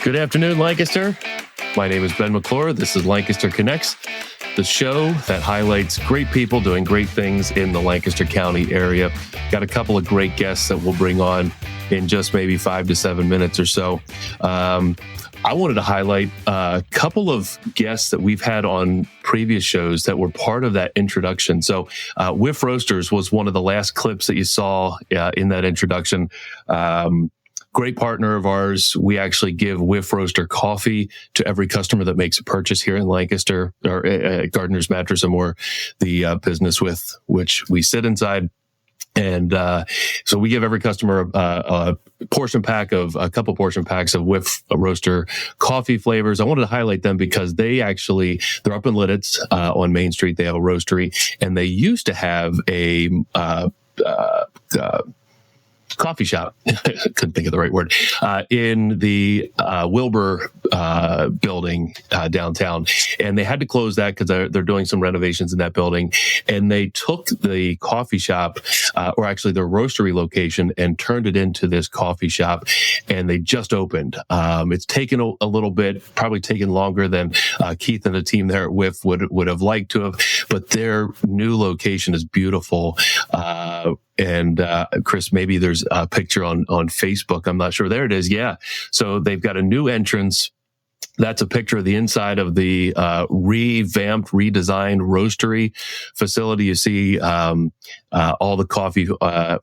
Good afternoon, Lancaster. My name is Ben McClure. This is Lancaster Connects, the show that highlights great people doing great things in the Lancaster County area. Got a couple of great guests that we'll bring on in just maybe 5 to 7 minutes or so. I wanted to highlight a couple of guests that we've had on previous shows that were part of that introduction. So Whiff Roasters was one of the last clips that you saw in that introduction. Great partner of ours. We actually give Whiff Roaster coffee to every customer that makes a purchase here in Lancaster, or Gardener's Mattress and More, the business with which we sit inside. And so we give every customer a couple portion packs of Whiff Roaster coffee flavors. I wanted to highlight them because they're up in Lidditz on Main Street. They have a roastery, and they used to have a coffee shop. Couldn't think of the right word, in the Wilbur building downtown, and they had to close that because they're doing some renovations in that building. And they took the coffee shop, or actually their roastery location, and turned it into this coffee shop. And they just opened. It's taken a little bit, probably taken longer than Keith and the team there at Whiff would have liked to have. But their new location is beautiful. And Chris, maybe there's a picture on Facebook. I'm not sure. There it is. Yeah. So they've got a new entrance. That's a picture of the inside of the revamped, redesigned roastery facility. You see all the coffee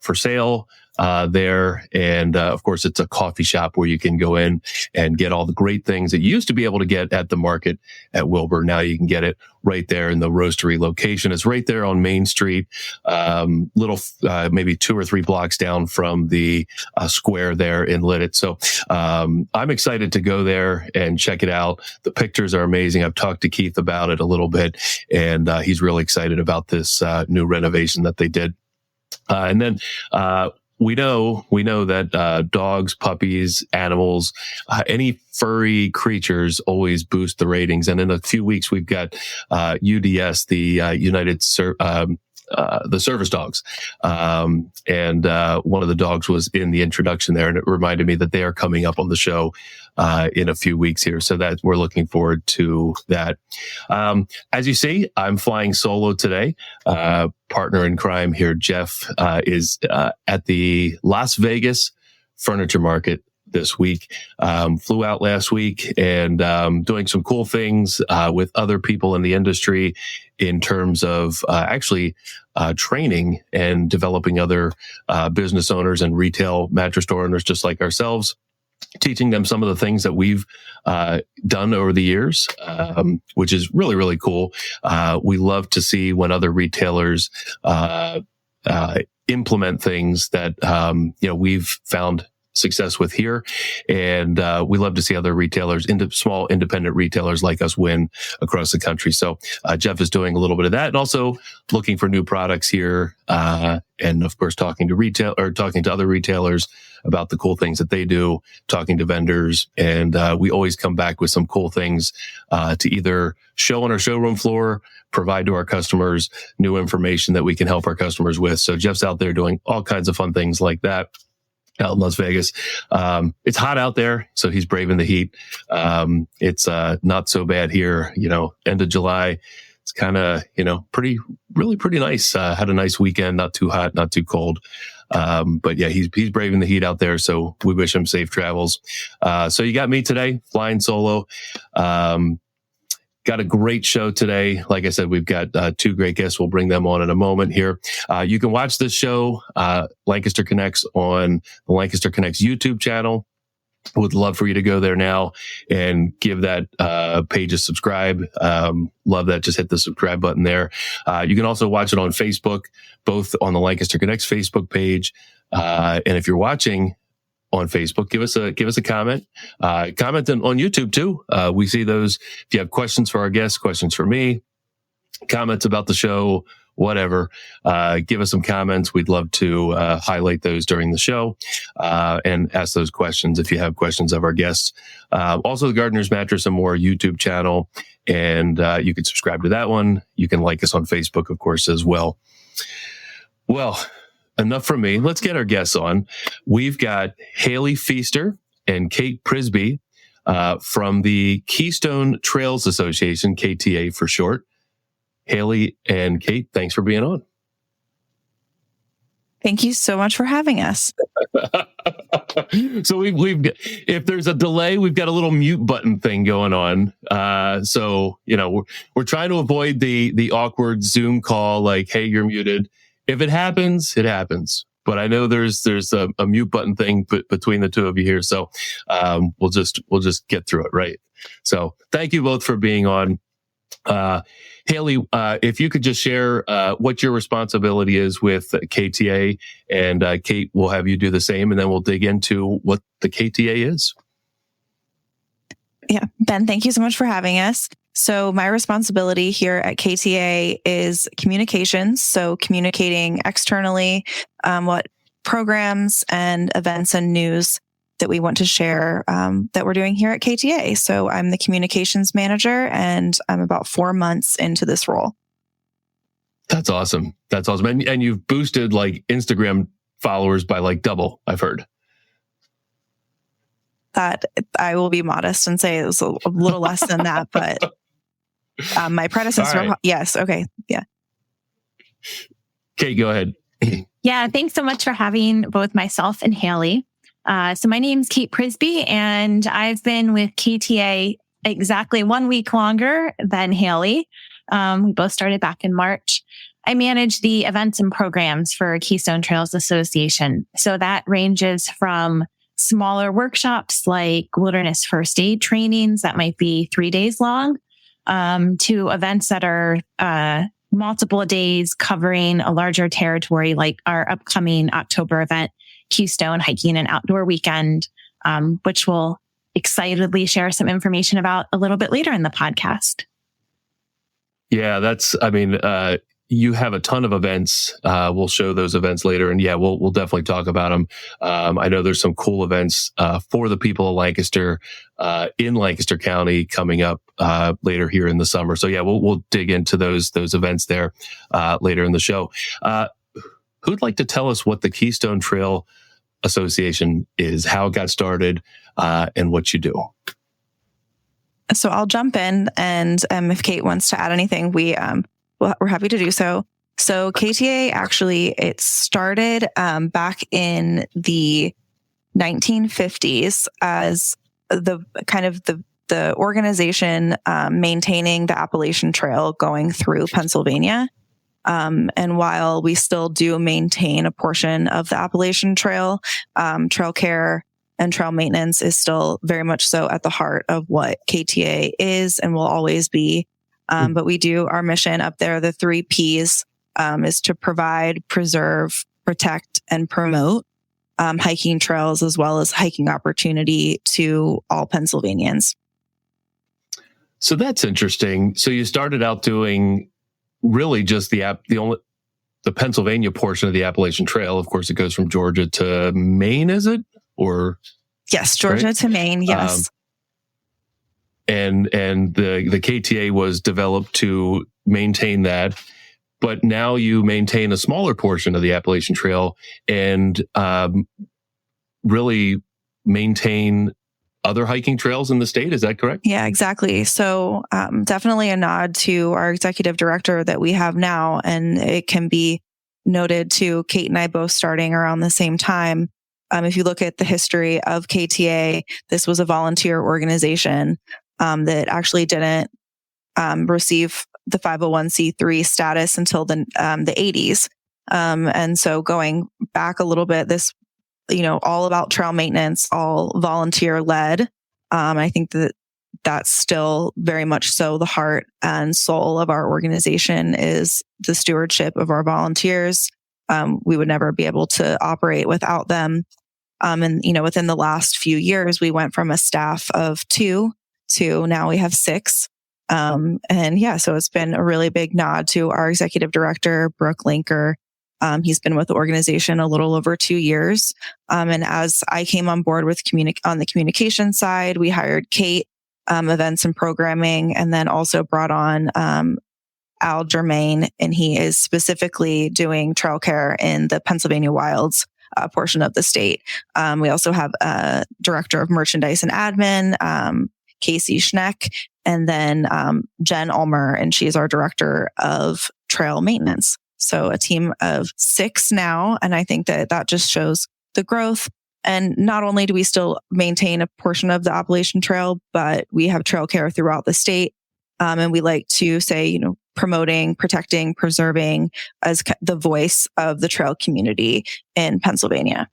for sale there. And of course, it's a coffee shop where you can go in and get all the great things that you used to be able to get at the market at Wilbur. Now you can get it right there in the roastery location. It's right there on Main Street, maybe 2 or 3 blocks down from the square there in Lidditz. So I'm excited to go there and check it out. The pictures are amazing. I've talked to Keith about it a little bit, and he's really excited about this new renovation that they did. And then we know that dogs, puppies, animals, any furry creatures always boost the ratings. And in a few weeks, we've got UDS, the the service dogs. And one of the dogs was in the introduction there, and it reminded me that they are coming up on the show in a few weeks here. So that we're looking forward to that. As you see, I'm flying solo today. Partner in crime here, Jeff, is at the Las Vegas Furniture Market this week. Flew out last week and doing some cool things with other people in the industry in terms of training and developing other business owners and retail mattress store owners just like ourselves, teaching them some of the things that we've done over the years, which is really, really cool. We love to see when other retailers implement things that we've found success with here. And we love to see other retailers, small independent retailers like us, win across the country. So Jeff is doing a little bit of that, and also looking for new products here. And of course, talking to other retailers about the cool things that they do, talking to vendors. And we always come back with some cool things to either show on our showroom floor, provide to our customers new information that we can help our customers with. So Jeff's out there doing all kinds of fun things like that out in Las Vegas. It's hot out there, so he's braving the heat. It's not so bad here, end of July. It's kind of, really pretty nice. Had a nice weekend, not too hot, not too cold. But yeah, he's braving the heat out there, so we wish him safe travels. So you got me today, flying solo. Got a great show today. Like I said, we've got 2 great guests. We'll bring them on in a moment here. You can watch this show, Lancaster Connects, on the Lancaster Connects YouTube channel. Would love for you to go there now and give that page a subscribe. Love that. Just hit the subscribe button there. You can also watch it on Facebook, both on the Lancaster Connects Facebook page. And if you're watching on Facebook, give us a comment. Comment on YouTube too. We see those. If you have questions for our guests, questions for me, comments about the show, whatever, give us some comments. We'd love to highlight those during the show and ask those questions if you have questions of our guests. Also, the Gardener's Mattress and More YouTube channel, and you can subscribe to that one. You can like us on Facebook, of course, as well. Well, enough from me. Let's get our guests on. We've got Haley Feaster and Kate Prisby from the Keystone Trails Association, KTA for short. Haley and Kate, thanks for being on. Thank you so much for having us. So we've if there's a delay, we've got a little mute button thing going on. So we're trying to avoid the awkward Zoom call, like, hey, you're muted. If it happens, it happens. But I know there's a mute button thing between the two of you here. So we'll just get through it, right? So thank you both for being on. Haley, if you could just share what your responsibility is with KTA, and Kate, we'll have you do the same, and then we'll dig into what the KTA is. Yeah, Ben, thank you so much for having us. So my responsibility here at KTA is communications. So communicating externally what programs and events and news that we want to share that we're doing here at KTA. So I'm the communications manager, and I'm about 4 months into this role. That's awesome. That's awesome. And you've boosted like Instagram followers by like double, I've heard. That I will be modest and say it was a little less than that, but my predecessor, right. Yes. Okay. Yeah. Kate, go ahead. Yeah. Thanks so much for having both myself and Haley. So my name's Kate Prisby, and I've been with KTA exactly 1 week longer than Haley. We both started back in March. I manage the events and programs for Keystone Trails Association. So that ranges from smaller workshops like wilderness first aid trainings that might be 3 days long, to events that are multiple days covering a larger territory, like our upcoming October event, Keystone Hiking and Outdoor Weekend, which we'll excitedly share some information about a little bit later in the podcast. Yeah, you have a ton of events. We'll show those events later, and yeah, we'll definitely talk about them. I know there's some cool events for the people of Lancaster in Lancaster County coming up later here in the summer. So yeah, we'll dig into those events there later in the show. Who'd like to tell us what the Keystone Trail Association is, how it got started, and what you do? So I'll jump in, and if Kate wants to add anything, we're happy to do so. So KTA actually, it started back in the 1950s as the organization maintaining the Appalachian Trail going through Pennsylvania. And while we still do maintain a portion of the Appalachian Trail, trail care and trail maintenance is still very much so at the heart of what KTA is and will always be. But we do our mission up there. The 3 Ps is to provide, preserve, protect, and promote hiking trails as well as hiking opportunity to all Pennsylvanians. So that's interesting. So you started out doing really just the Pennsylvania portion of the Appalachian Trail. Of course, it goes from Georgia to Maine, is it? Or yes, Georgia right? to Maine. Yes. And the KTA was developed to maintain that, but now you maintain a smaller portion of the Appalachian Trail and really maintain other hiking trails in the state. Is that correct? Yeah, exactly. So definitely a nod to our executive director that we have now. And it can be noted to Kate and I both starting around the same time. If you look at the history of KTA, this was a volunteer organization that actually didn't receive the 501c3 status until the 80s. And so going back a little bit, this, all about trail maintenance, all volunteer led. I think that's still very much so the heart and soul of our organization is the stewardship of our volunteers. We would never be able to operate without them. And, within the last few years, we went from a staff of 2 to now we have 6. So it's been a really big nod to our executive director, Brooke Linker. He's been with the organization a little over 2 years. And as I came on board with on the communication side, we hired Kate, events and programming, and then also brought on Al Germain, and he is specifically doing trail care in the Pennsylvania wilds portion of the state. We also have a director of merchandise and admin, Casey Schneck, and then Jen Ulmer, and she's our director of trail maintenance. So a team of 6 now. And I think that just shows the growth. And not only do we still maintain a portion of the Appalachian Trail, but we have trail care throughout the state. And we like to say, promoting, protecting, preserving as the voice of the trail community in Pennsylvania.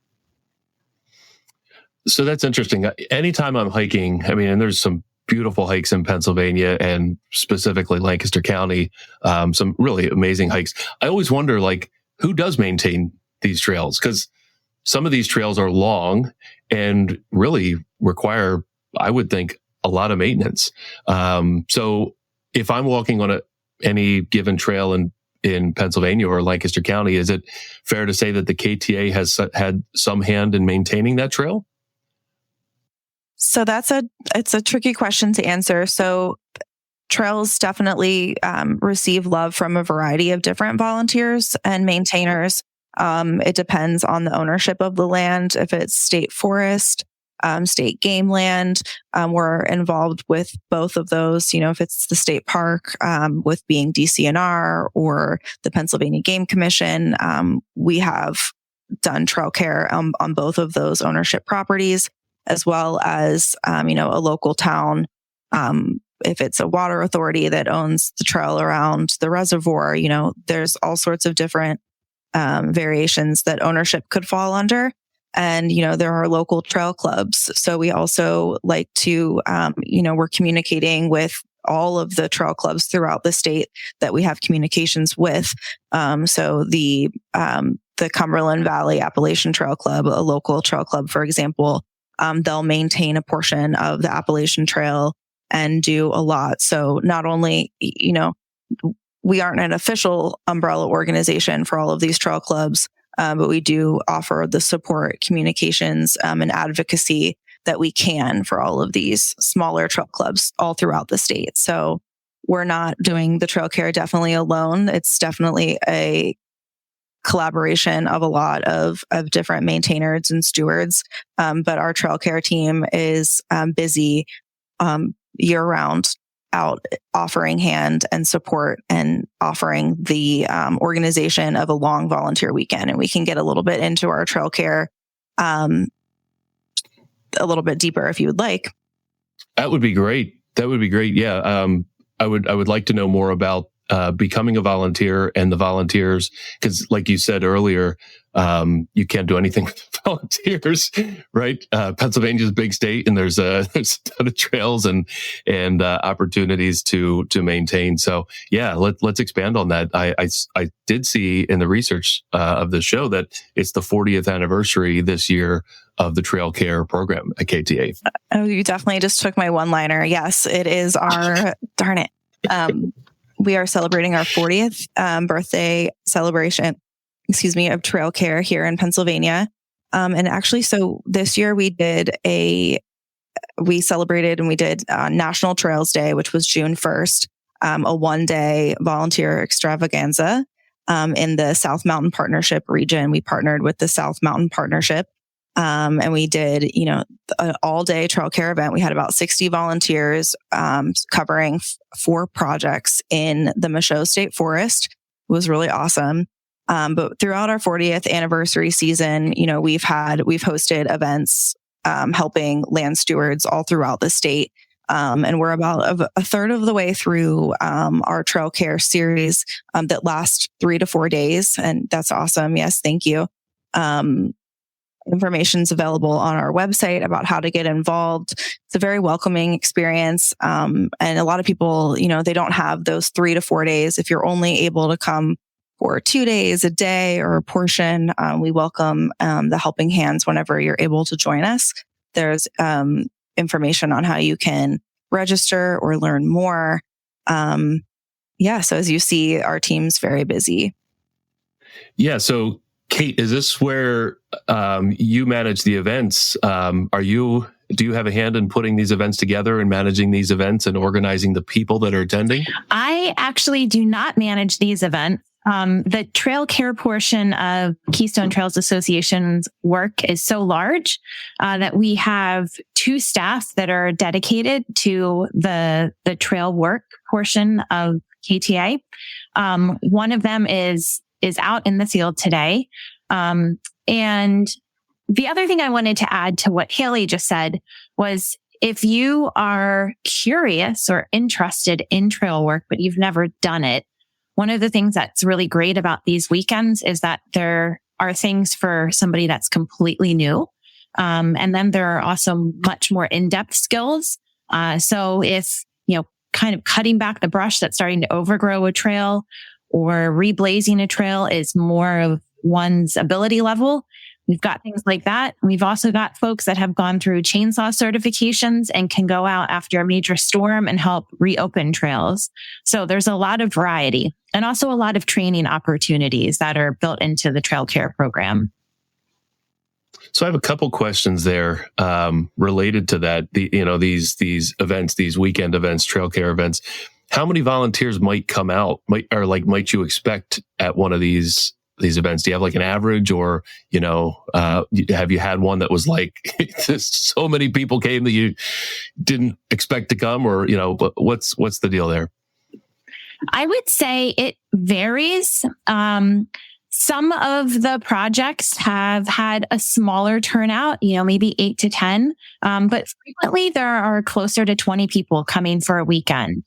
So that's interesting. Anytime I'm hiking, and there's some beautiful hikes in Pennsylvania and specifically Lancaster County, some really amazing hikes. I always wonder, who does maintain these trails? Because some of these trails are long and really require, I would think, a lot of maintenance. So if I'm walking on any given trail in Pennsylvania or Lancaster County, is it fair to say that the KTA has had some hand in maintaining that trail? So it's a tricky question to answer. So trails definitely receive love from a variety of different volunteers and maintainers. It depends on the ownership of the land. If it's state forest, state game land, we're involved with both of those. If it's the state park, with being DCNR or the Pennsylvania Game Commission, we have done trail care on both of those ownership properties, as well as, a local town. If it's a water authority that owns the trail around the reservoir, there's all sorts of different variations that ownership could fall under. And, there are local trail clubs. So we also like to, we're communicating with all of the trail clubs throughout the state that we have communications with. So the Cumberland Valley Appalachian Trail Club, a local trail club, for example, they'll maintain a portion of the Appalachian Trail and do a lot. So not only, we aren't an official umbrella organization for all of these trail clubs, but we do offer the support, communications, and advocacy that we can for all of these smaller trail clubs all throughout the state. So we're not doing the trail care definitely alone. It's definitely a collaboration of a lot of different maintainers and stewards. But our trail care team is busy year round, out offering hand and support and offering the organization of a long volunteer weekend. And we can get a little bit into our trail care a little bit deeper if you would like. That would be great. Yeah. I would like to know more about becoming a volunteer and the volunteers, because like you said earlier, you can't do anything with volunteers, right? Pennsylvania's a big state, and there's a ton of trails and opportunities to maintain. So yeah, let's expand on that. I did see in the research of the show that it's the 40th anniversary this year of the trail care program at KTA. Oh, you definitely just took my one-liner. Yes, it is our darn it. We are celebrating our 40th birthday celebration, of trail care here in Pennsylvania. And actually, so this year we celebrated and we did National Trails Day, which was June 1st, a one-day volunteer extravaganza in the South Mountain Partnership region. We partnered with the South Mountain Partnership. And we did, an all-day trail care event. We had about 60 volunteers covering 4 projects in the Michaud State Forest. It was really awesome. But throughout our 40th anniversary season, we've hosted events helping land stewards all throughout the state. And we're about a third of the way through our trail care series that lasts 3 to 4 days. And that's awesome. Yes, thank you. Information's available on our website about how to get involved. It's a very welcoming experience. And a lot of people, they don't have those 3 to 4 days. If you're only able to come for 2 days, a day, or a portion, we welcome the helping hands whenever you're able to join us. There's information on how you can register or learn more. So as you see, our team's very busy. Yeah. So Kate, is this where you manage the events? Do you have a hand in putting these events together and managing these events and organizing the people that are attending? I actually do not manage these events. The trail care portion of Keystone Trails Association's work is so large that we have 2 staff that are dedicated to the trail work portion of KTA. One of them is out in the field today. And the other thing I wanted to add to what Haley just said was, if you are curious or interested in trail work, but you've never done it, one of the things that's really great about these weekends is that there are things for somebody that's completely new. And then there are also much more in-depth skills. So if, kind of cutting back the brush that's starting to overgrow a trail, or reblazing a trail is more of one's ability level, we've got things like that. We've also got folks that have gone through chainsaw certifications and can go out after a major storm and help reopen trails. So there's a lot of variety, and also a lot of training opportunities that are built into the trail care program. So I have a couple questions there related to that. These events, these weekend events, trail care events. How many volunteers might come out? Might you expect at one of these events? Do you have like an average, or have you had one that was like so many people came that you didn't expect to come, or what's the deal there? I would say it varies. Some of the projects have had a smaller turnout, maybe 8 to 10. But frequently there are closer to 20 people coming for a weekend.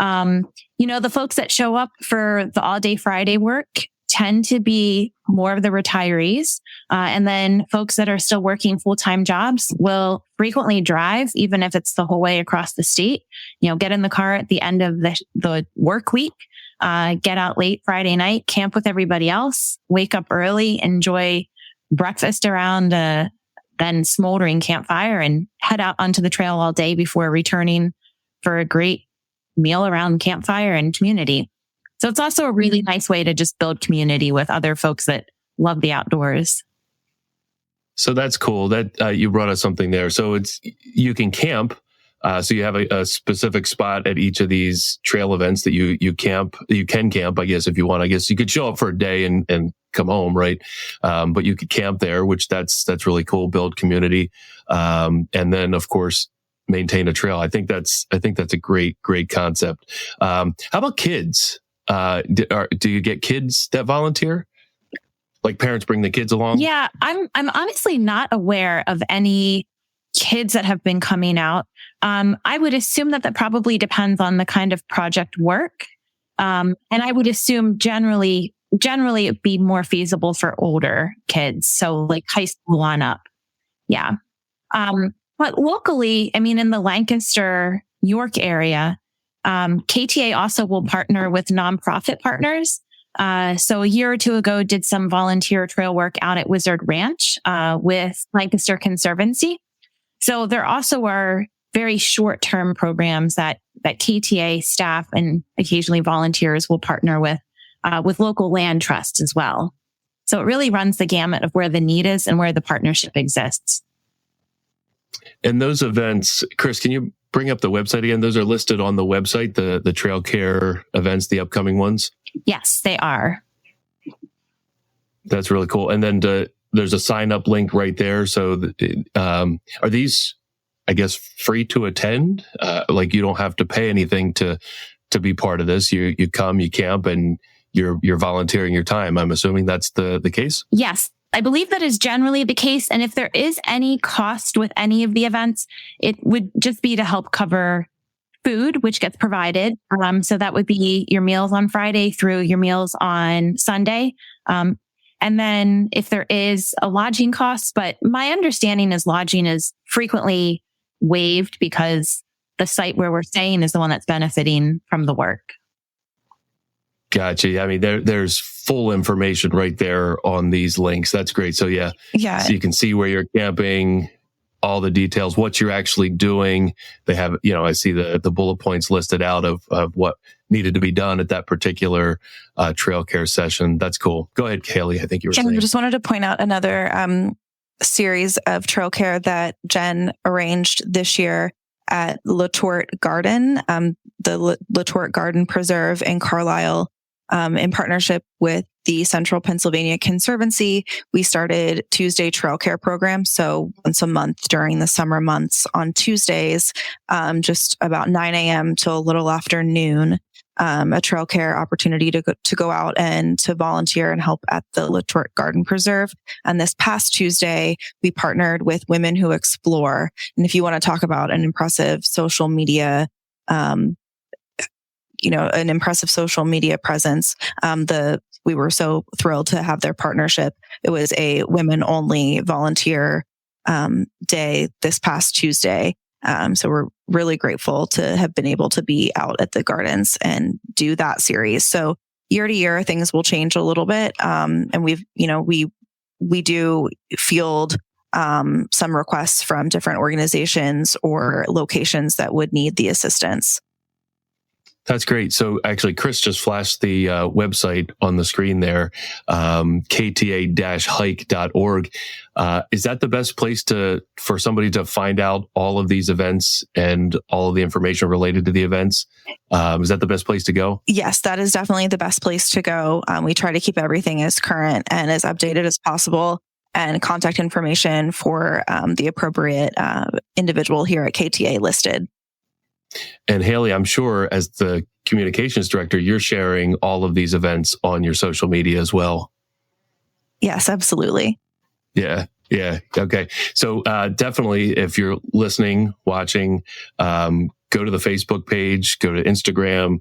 The folks that show up for the all day Friday work tend to be more of the retirees. And then folks that are still working full-time jobs will frequently drive, even if it's the whole way across the state, get in the car at the end of the work week, get out late Friday night, camp with everybody else, wake up early, enjoy breakfast around a then smoldering campfire, and head out onto the trail all day before returning for a great meal around campfire and community. So it's also a really nice way to just build community with other folks that love the outdoors. So that's cool that you brought us something there. So you can camp. So you have a specific spot at each of these trail events that you camp. You can camp, I guess, if you want. I guess you could show up for a day and come home, right? But you could camp there, which that's really cool. Build community, and then of course maintain a trail. I think that's a great concept. How about kids? Do you get kids that volunteer? Like parents bring the kids along? Yeah, I'm honestly not aware of any kids that have been coming out. I would assume that probably depends on the kind of project work. And I would assume generally it'd be more feasible for older kids. So like high school on up. Yeah. But locally, in the Lancaster, York area, KTA also will partner with nonprofit partners. So a year or two ago, did some volunteer trail work out at Wizard Ranch with Lancaster Conservancy. So there also are very short-term programs that KTA staff and occasionally volunteers will partner with local land trusts as well. So it really runs the gamut of where the need is and where the partnership exists. And those events, Chris, can you bring up the website again? Those are listed on the website, the trail care events, the upcoming ones? Yes, they are. That's really cool. And then there's a sign up link right there. So are these, I guess, free to attend? Like you don't have to pay anything to be part of this. You come, you camp, and you're volunteering your time. I'm assuming that's the case? Yes. I believe that is generally the case. And if there is any cost with any of the events, it would just be to help cover food, which gets provided. So that would be your meals on Friday through your meals on Sunday. And then if there is a lodging cost, but my understanding is lodging is frequently waived because the site where we're staying is the one that's benefiting from the work. Gotcha. There's full information right there on these links. That's great. So yeah. So you can see where you're camping, all the details, what you're actually doing. They have, I see the bullet points listed out of what needed to be done at that particular trail care session. That's cool. Go ahead, Haley. I think you were saying. I just wanted to point out another series of trail care that Jen arranged this year at Latort Garden, the Latort Garden Preserve in Carlisle. in partnership with the Central Pennsylvania Conservancy, we started Tuesday trail care program. So once a month during the summer months on Tuesdays, just about 9 a.m. till a little after noon, a trail care opportunity to go out and to volunteer and help at the Letort Garden Preserve. And this past Tuesday, we partnered with Women Who Explore. And if you want to talk about an impressive social media, an impressive social media presence, we were so thrilled to have their partnership. It was a women-only volunteer day this past Tuesday. So we're really grateful to have been able to be out at the gardens and do that series. So year to year, things will change a little bit. And we do field some requests from different organizations or locations that would need the assistance. That's great. So actually, Chris just flashed the website on the screen there, kta-hike.org. Is that the best place for somebody to find out all of these events and all of the information related to the events? Is that the best place to go? Yes, that is definitely the best place to go. We try to keep everything as current and as updated as possible, and contact information for the appropriate individual here at KTA listed. And Haley, I'm sure as the communications director, you're sharing all of these events on your social media as well. Yes, absolutely. Yeah. Okay. So definitely, if you're listening, watching, go to the Facebook page, go to Instagram,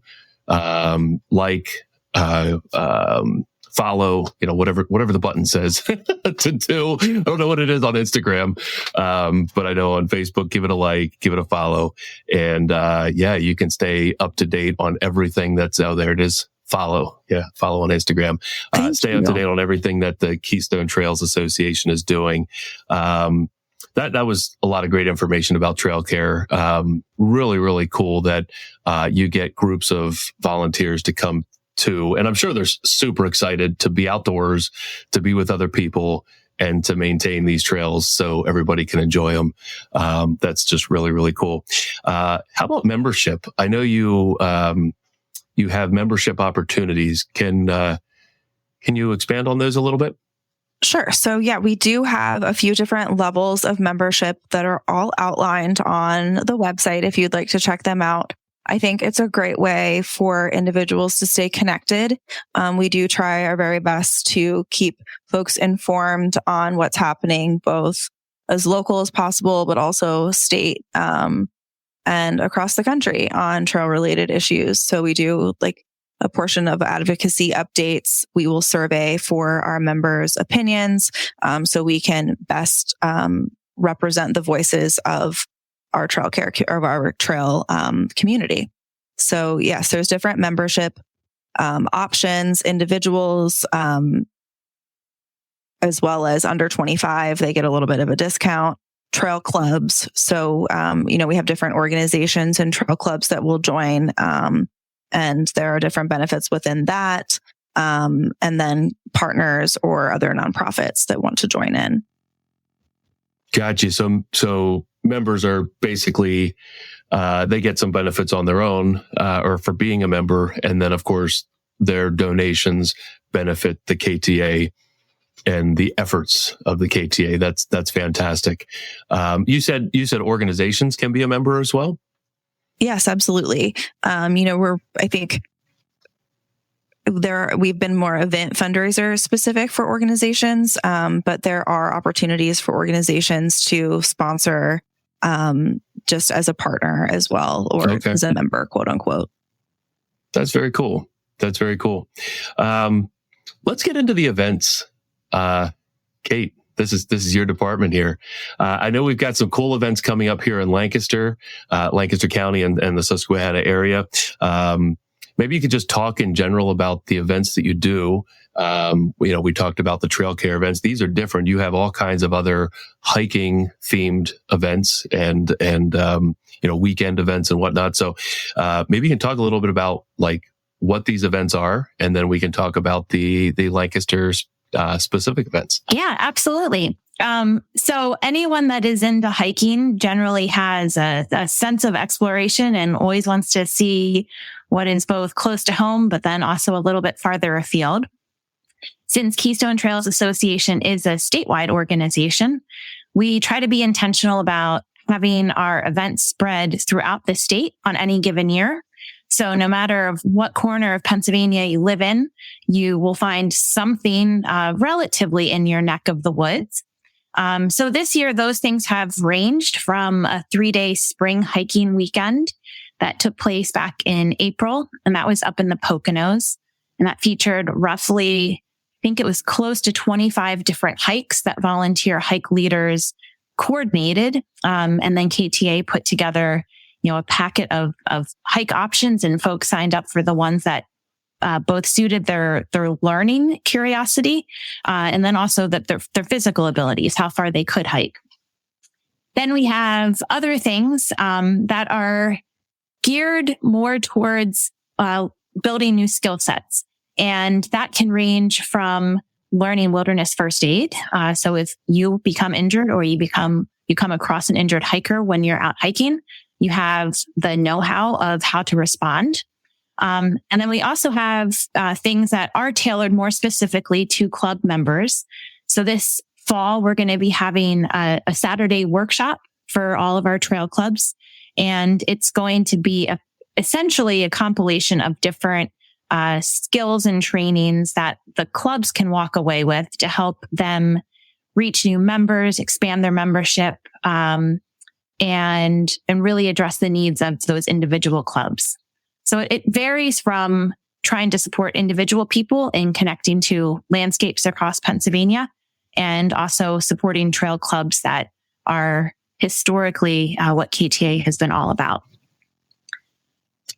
follow, whatever the button says to do. I don't know what it is on Instagram, but I know on Facebook, give it a like, give it a follow. And you can stay up to date on everything that's out there. It is follow. Yeah, follow on Instagram. Stay up to date on everything that the Keystone Trails Association is doing. That was a lot of great information about trail care. Really, really cool that you get groups of volunteers to come to, and I'm sure they're super excited to be outdoors, to be with other people, and to maintain these trails so everybody can enjoy them. That's just really, really cool. How about membership? I know you have membership opportunities. Can you expand on those a little bit? Sure. So we do have a few different levels of membership that are all outlined on the website if you'd like to check them out. I think it's a great way for individuals to stay connected. We do try our very best to keep folks informed on what's happening, both as local as possible, but also state and across the country on trail related issues. So we do a portion of advocacy updates. We will survey for our members' opinions so we can best represent the voices of our trail care of our trail community. So yes, there's different membership options. Individuals as well as under 25, they get a little bit of a discount. Trail clubs. So we have different organizations and trail clubs that will join, and there are different benefits within that. And then partners or other nonprofits that want to join in. Gotcha. So members are basically, they get some benefits on their own, or for being a member. And then of course their donations benefit the KTA and the efforts of the KTA. That's fantastic. You said organizations can be a member as well? Yes, absolutely. We've been more event fundraiser specific for organizations, but there are opportunities for organizations to sponsor just as a partner as well, or as a member, quote unquote. That's very cool. Let's get into the events. Kate, this is your department here. I know we've got some cool events coming up here in Lancaster County and the Susquehanna area. Maybe you could just talk in general about the events that you do. We talked about the trail care events. These are different. You have all kinds of other hiking themed events and weekend events and whatnot. So, maybe you can talk a little bit about what these events are, and then we can talk about the Lancaster specific events. Yeah, absolutely. So anyone that is into hiking generally has a sense of exploration and always wants to see what is both close to home, but then also a little bit farther afield. Since Keystone Trails Association is a statewide organization, we try to be intentional about having our events spread throughout the state on any given year. So no matter of what corner of Pennsylvania you live in, you will find something relatively in your neck of the woods. So this year, those things have ranged from a 3-day spring hiking weekend that took place back in April, and that was up in the Poconos. And that featured roughly, I think it was close to 25 different hikes that volunteer hike leaders coordinated. And then KTA put together, a packet of hike options, and folks signed up for the ones that both suited their learning curiosity, and then also that their physical abilities, how far they could hike. Then we have other things that are geared more towards building new skill sets. And that can range from learning wilderness first aid. So if you become injured or you come across an injured hiker when you're out hiking, you have the know-how of how to respond. And then we also have things that are tailored more specifically to club members. So this fall, we're going to be having a Saturday workshop for all of our trail clubs. And it's going to be essentially a compilation of different skills and trainings that the clubs can walk away with to help them reach new members, expand their membership, and really address the needs of those individual clubs. So it varies from trying to support individual people in connecting to landscapes across Pennsylvania, and also supporting trail clubs that are historically what KTA has been all about.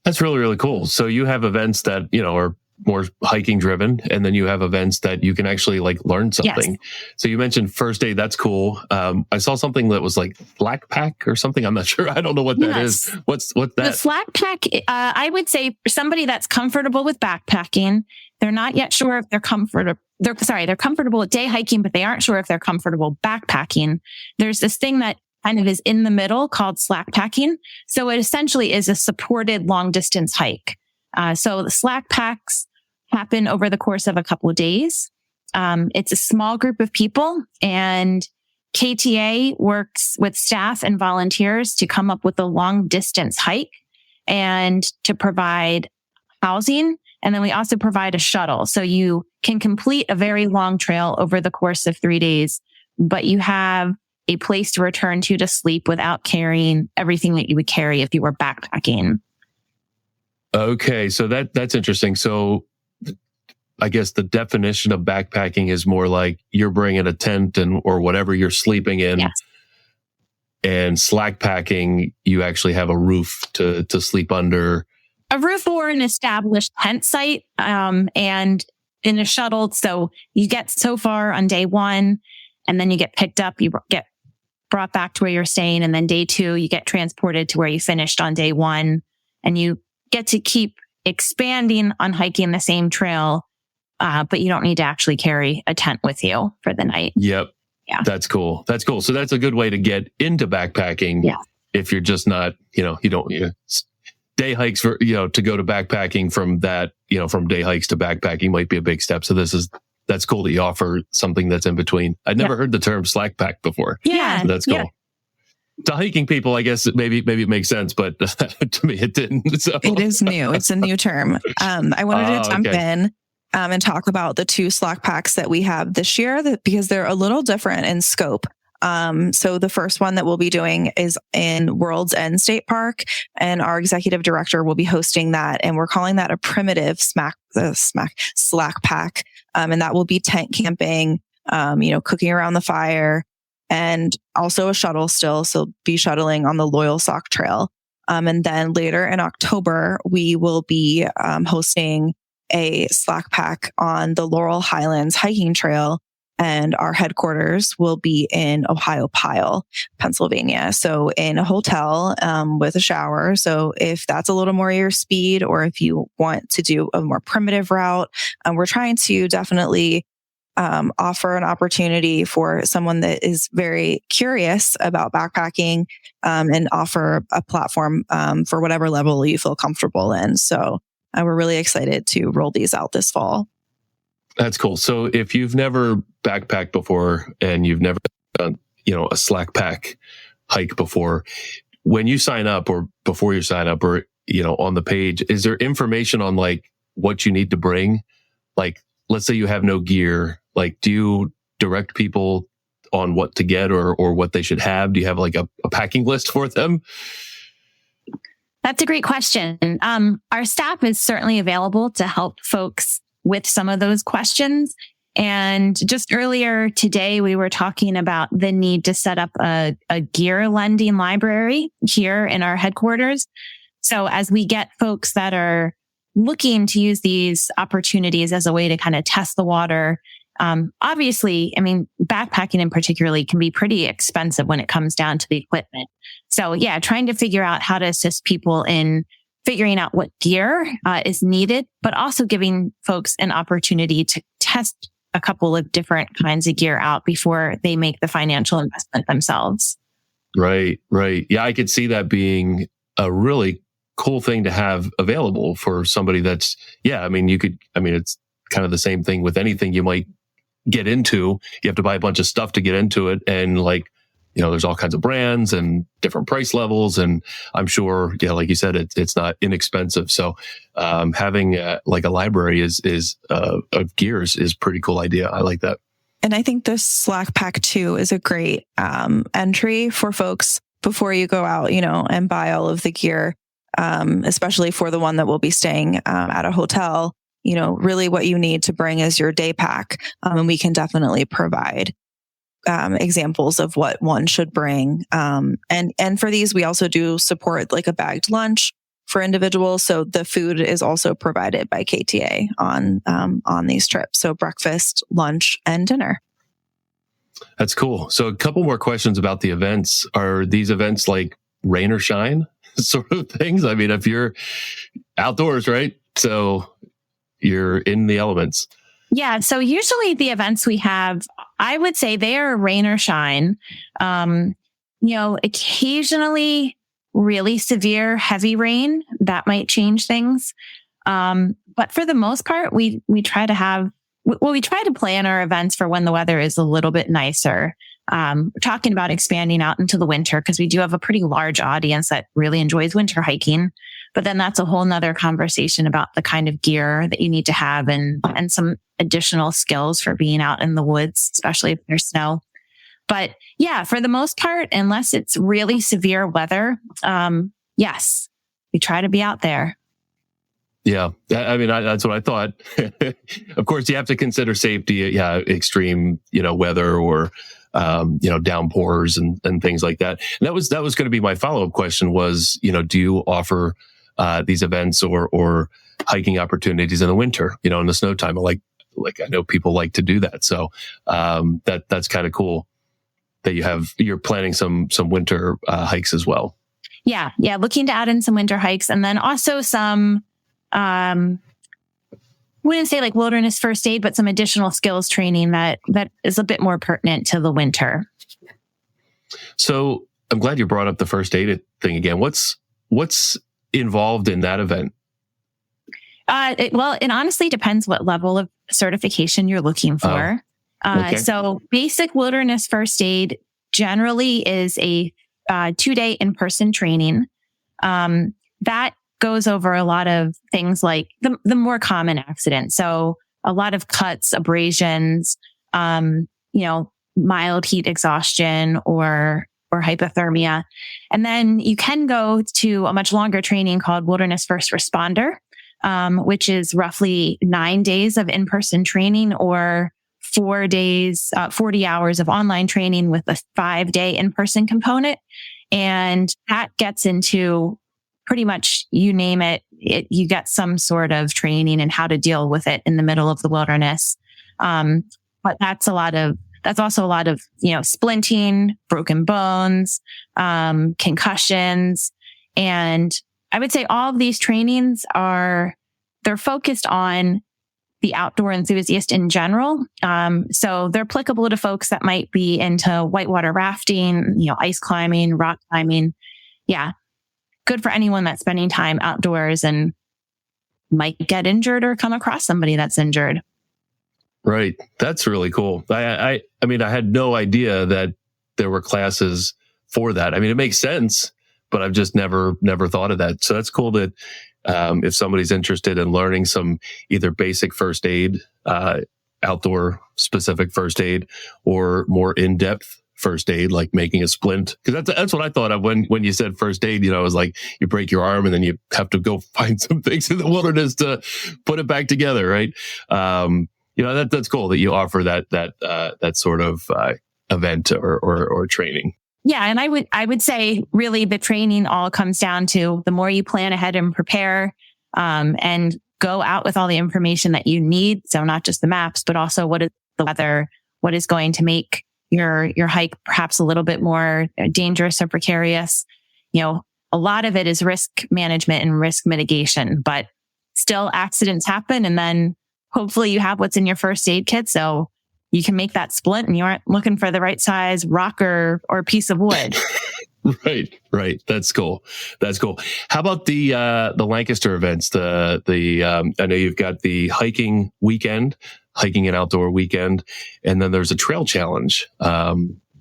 That's really, really cool. So you have events that, are more hiking driven, and then you have events that you can actually learn something. Yes. So you mentioned first aid. That's cool. I saw something that was like Slack Pack or something. I'm not sure. I don't know what that is. What's that? The Slack Pack, I would say for somebody that's comfortable with backpacking, they're not yet sure if they're comfortable. They're comfortable with day hiking, but they aren't sure if they're comfortable backpacking. There's this thing that kind of is in the middle called slack packing. So it essentially is a supported long distance hike. So the slack packs happen over the course of a couple of days. It's a small group of people, and KTA works with staff and volunteers to come up with a long distance hike and to provide housing. And then we also provide a shuttle. So you can complete a very long trail over the course of 3 days, but you have a place to return to sleep without carrying everything that you would carry if you were backpacking. Okay. So that's interesting. So I guess the definition of backpacking is more like you're bringing a tent or whatever you're sleeping in. Yes. And slack packing, you actually have a roof to sleep under. A roof or an established tent site, and in a shuttle. So you get so far on day one, and then you get picked up, you get brought back to where you're staying. And then day two, you get transported to where you finished on day one, and you get to keep expanding on hiking the same trail. But you don't need to actually carry a tent with you for the night. Yep. Yeah. That's cool. That's cool. So that's a good way to get into backpacking. Yeah. If you're just not, day hikes for, to go to backpacking from that, from day hikes to backpacking might be a big step. So that's cool that you offer something that's in between. I'd never heard the term slack pack before. Yeah. So that's cool. Yeah. To hiking people, I guess maybe it makes sense, but to me it didn't. So. It is new. It's a new term. I wanted to jump in and talk about the 2 slack packs that we have this year because they're a little different in scope. So the first one that we'll be doing is in World's End State Park, and our executive director will be hosting that. And we're calling that a primitive slack pack. And that will be tent camping, cooking around the fire, and also a shuttle still. So be shuttling on the Loyal Sock Trail. And then later in October, we will be hosting a slack pack on the Laurel Highlands hiking trail. And our headquarters will be in Ohiopyle, Pennsylvania. So in a hotel with a shower. So if that's a little more your speed, or if you want to do a more primitive route, we're trying to definitely offer an opportunity for someone that is very curious about backpacking, and offer a platform for whatever level you feel comfortable in. So we're really excited to roll these out this fall. That's cool. So if you've never backpacked before and you've never done, a slack pack hike before, when you sign up or before you sign up or, on the page, is there information on like what you need to bring? Like, let's say you have no gear, like, do you direct people on what to get or what they should have? Do you have like a packing list for them? That's a great question. Our staff is certainly available to help folks with some of those questions. And just earlier today, we were talking about the need to set up a gear lending library here in our headquarters. So as we get folks that are looking to use these opportunities as a way to kind of test the water, obviously, backpacking in particularly can be pretty expensive when it comes down to the equipment. So yeah, trying to figure out how to assist people in figuring out what gear is needed, but also giving folks an opportunity to test a couple of different kinds of gear out before they make the financial investment themselves. Right. Yeah, I could see that being a really cool thing to have available for somebody that's, it's kind of the same thing with anything you might get into. You have to buy a bunch of stuff to get into it. And there's all kinds of brands and different price levels. And I'm sure, like you said, it's not inexpensive. So, having a library of gears is pretty cool idea. I like that. And I think this Slack Pack 2 is a great, entry for folks before you go out, and buy all of the gear, especially for the one that will be staying, at a hotel. Really what you need to bring is your day pack. And we can definitely provide examples of what one should bring. And for these, we also do support like a bagged lunch for individuals. So the food is also provided by KTA on these trips. So breakfast, lunch, and dinner. That's cool. So a couple more questions about the events. Are these events like rain or shine sort of things? If you're outdoors, right? So you're in the elements. Yeah. So usually the events we have, I would say they are rain or shine. Occasionally really severe, heavy rain that might change things. But for the most part, we try to plan our events for when the weather is a little bit nicer. We're talking about expanding out into the winter because we do have a pretty large audience that really enjoys winter hiking. But then that's a whole nother conversation about the kind of gear that you need to have and some additional skills for being out in the woods, especially if there's snow. But yeah, for the most part, unless it's really severe weather, yes, we try to be out there. Yeah. That's what I thought. Of course, you have to consider safety. Yeah. Extreme, weather or, downpours and things like that. And that was going to be my follow-up question was, do you offer these events or hiking opportunities in the winter, in the snow time? Like I know people like to do that. So, that's kind of cool that you're planning some winter hikes as well. Yeah. Yeah. Looking to add in some winter hikes and then also some, wouldn't say like wilderness first aid, but some additional skills training that is a bit more pertinent to the winter. So I'm glad you brought up the first aid thing again. What's involved in that event? It honestly depends what level of certification you're looking for. Okay. So basic wilderness first aid generally is a 2-day in-person training. That goes over a lot of things like the more common accidents. So a lot of cuts, abrasions, mild heat exhaustion or hypothermia. And then you can go to a much longer training called Wilderness First Responder, which is roughly 9 days of in-person training or 4 days, 40 hours of online training with a 5-day in-person component. And that gets into pretty much, you name it, you get some sort of training and how to deal with it in the middle of the wilderness. But that's also a lot of, splinting, broken bones, concussions. And I would say all of these trainings they're focused on the outdoor enthusiast in general. So they're applicable to folks that might be into whitewater rafting, ice climbing, rock climbing. Yeah. Good for anyone that's spending time outdoors and might get injured or come across somebody that's injured. Right. That's really cool. I mean, I had no idea that there were classes for that. I mean, it makes sense, but I've just never thought of that. So that's cool that if somebody's interested in learning some either basic first aid, outdoor specific first aid, or more in-depth first aid, like making a splint. Because that's what I thought of when you said first aid. It was like you break your arm and then you have to go find some things in the wilderness to put it back together, right? That's cool that you offer that sort of event or training. Yeah. And I would say really the training all comes down to the more you plan ahead and prepare, and go out with all the information that you need. So not just the maps, but also what is the weather, what is going to make your hike perhaps a little bit more dangerous or precarious. A lot of it is risk management and risk mitigation, but still accidents happen. And then hopefully you have what's in your first aid kit. So you can make that splint and you aren't looking for the right size rock or piece of wood. Right. That's cool. How about the Lancaster events? I know you've got the hiking and outdoor weekend, and then there's a trail challenge.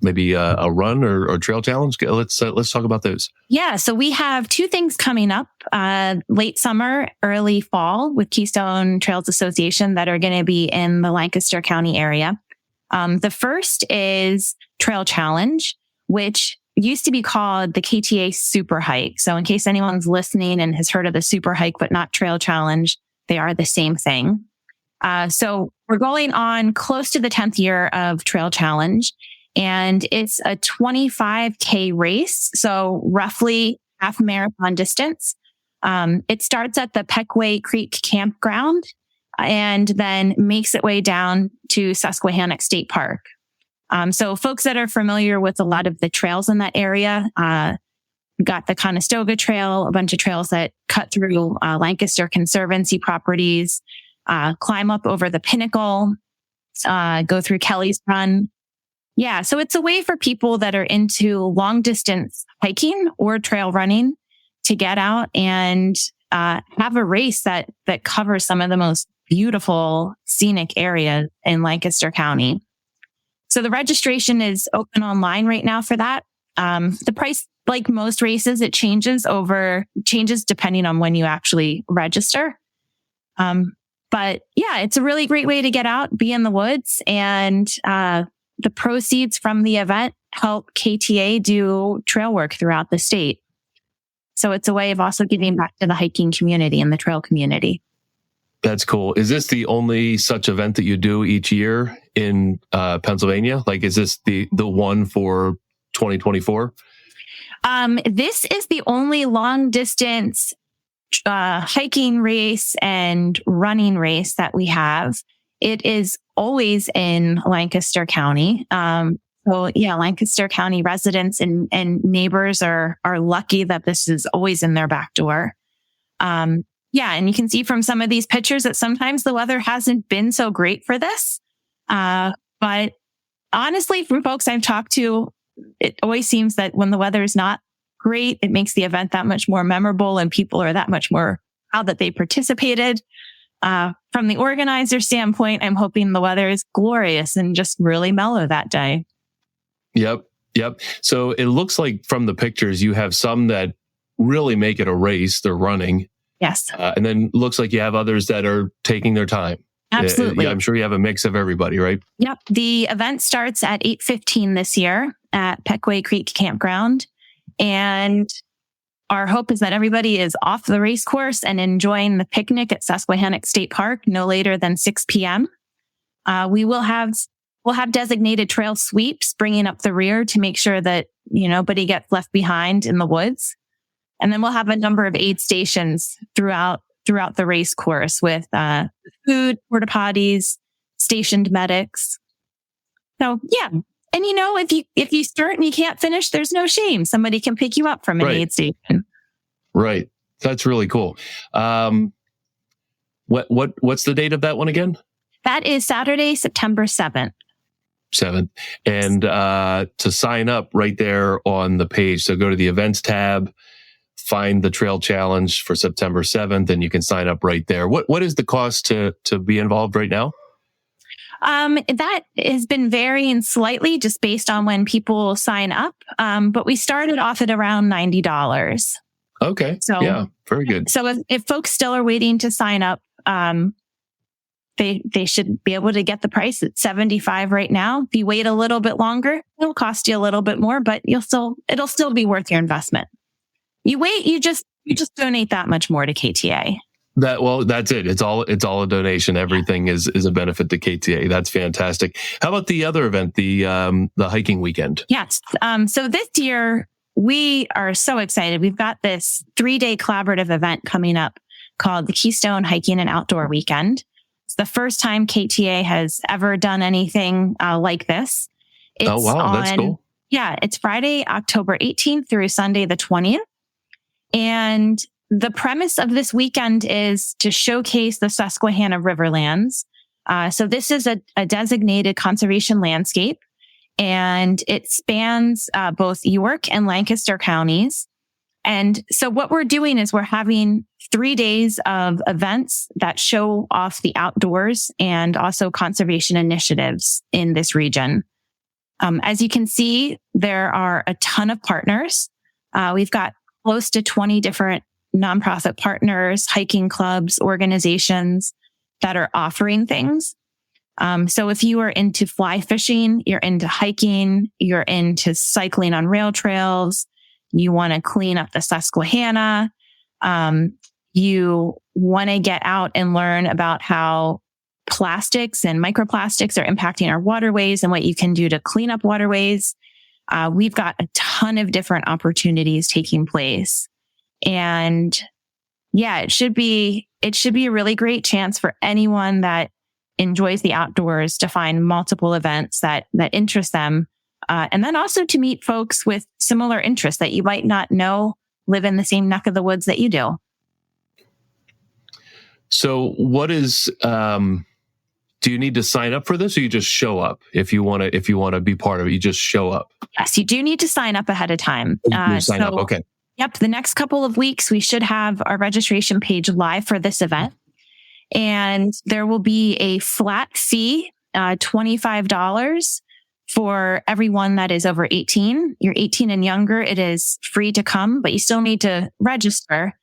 Maybe a run or trail challenge. Let's talk about those. Yeah. So we have two things coming up, late summer, early fall with Keystone Trails Association that are going to be in the Lancaster County area. The first is Trail Challenge, which used to be called the KTA Super Hike. So in case anyone's listening and has heard of the Super Hike, but not Trail Challenge, they are the same thing. So we're going on close to the 10th year of Trail Challenge. And it's a 25K race, so roughly half marathon distance. It starts at the Peckway Creek Campground and then makes its way down to Susquehannock State Park. So folks that are familiar with a lot of the trails in that area, got the Conestoga Trail, a bunch of trails that cut through Lancaster Conservancy properties, climb up over the Pinnacle, go through Kelly's Run. Yeah, so it's a way for people that are into long distance hiking or trail running to get out and have a race that covers some of the most beautiful scenic areas in Lancaster County. So the registration is open online right now for that. The price, like most races, it changes depending on when you actually register. But yeah, it's a really great way to get out, be in the woods, and the proceeds from the event help KTA do trail work throughout the state. So it's a way of also giving back to the hiking community and the trail community. That's cool. Is this the only such event that you do each year in Pennsylvania? Like, is this the one for 2024? This is the only long distance hiking race and running race that we have. It is always in Lancaster County. So yeah, Lancaster County residents and neighbors are lucky that this is always in their back door. Yeah, and you can see from some of these pictures that sometimes the weather hasn't been so great for this. But honestly, from folks I've talked to, it always seems that when the weather is not great, it makes the event that much more memorable and people are that much more proud that they participated. From the organizer standpoint, I'm hoping the weather is glorious and just really mellow that day. Yep. So it looks like from the pictures, you have some that really make it a race. They're running. Yes. And then looks like you have others that are taking their time. Absolutely. I'm sure you have a mix of everybody, right? Yep. The event starts at 8:15 this year at Peckway Creek Campground. And our hope is that everybody is off the race course and enjoying the picnic at Susquehannock State Park no later than 6 p.m. We'll have designated trail sweeps bringing up the rear to make sure that nobody gets left behind in the woods. And then we'll have a number of aid stations throughout the race course with food, porta potties, stationed medics. So yeah. And if you start and you can't finish, there's no shame. Somebody can pick you up from an aid station. Right. That's really cool. What's the date of that one again? That is Saturday, September 7th. 7th. And to sign up right there on the page, so go to the events tab, find the trail challenge for September 7th, and you can sign up right there. What is the cost to be involved right now? That has been varying slightly just based on when people sign up. But we started off at around $90. Okay. So yeah, very good. So if folks still are waiting to sign up, they should be able to get the price at $75 right now. If you wait a little bit longer, it'll cost you a little bit more, but it'll still be worth your investment. You wait, you just donate that much more to KTA. That's it. It's all a donation. Everything is a benefit to KTA. That's fantastic. How about the other event, the hiking weekend? Yes. So this year we are so excited. We've got this 3-day collaborative event coming up called the Keystone Hiking and Outdoor Weekend. It's the first time KTA has ever done anything like this. Oh, wow. That's cool. Yeah. It's Friday, October 18th through Sunday, the 20th. And the premise of this weekend is to showcase the Susquehanna Riverlands. So this is a designated conservation landscape, and it spans both York and Lancaster counties. And so what we're doing is we're having 3 days of events that show off the outdoors and also conservation initiatives in this region. As you can see, there are a ton of partners. We've got close to 20 different nonprofit partners, hiking clubs, organizations that are offering things. So if you are into fly fishing, you're into hiking, you're into cycling on rail trails, you want to clean up the Susquehanna, you want to get out and learn about how plastics and microplastics are impacting our waterways and what you can do to clean up waterways. We've got a ton of different opportunities taking place. And yeah, it should be a really great chance for anyone that enjoys the outdoors to find multiple events that interest them. And then also to meet folks with similar interests that you might not know live in the same neck of the woods that you do. So what is, do you need to sign up for this, or you just show up? If you want to be part of it, you just show up. Yes, you do need to sign up ahead of time. Sign up. Okay. Yep. The next couple of weeks, we should have our registration page live for this event. And there will be a flat fee, $25 for everyone that is over 18. You're 18 and younger. It is free to come, but you still need to register.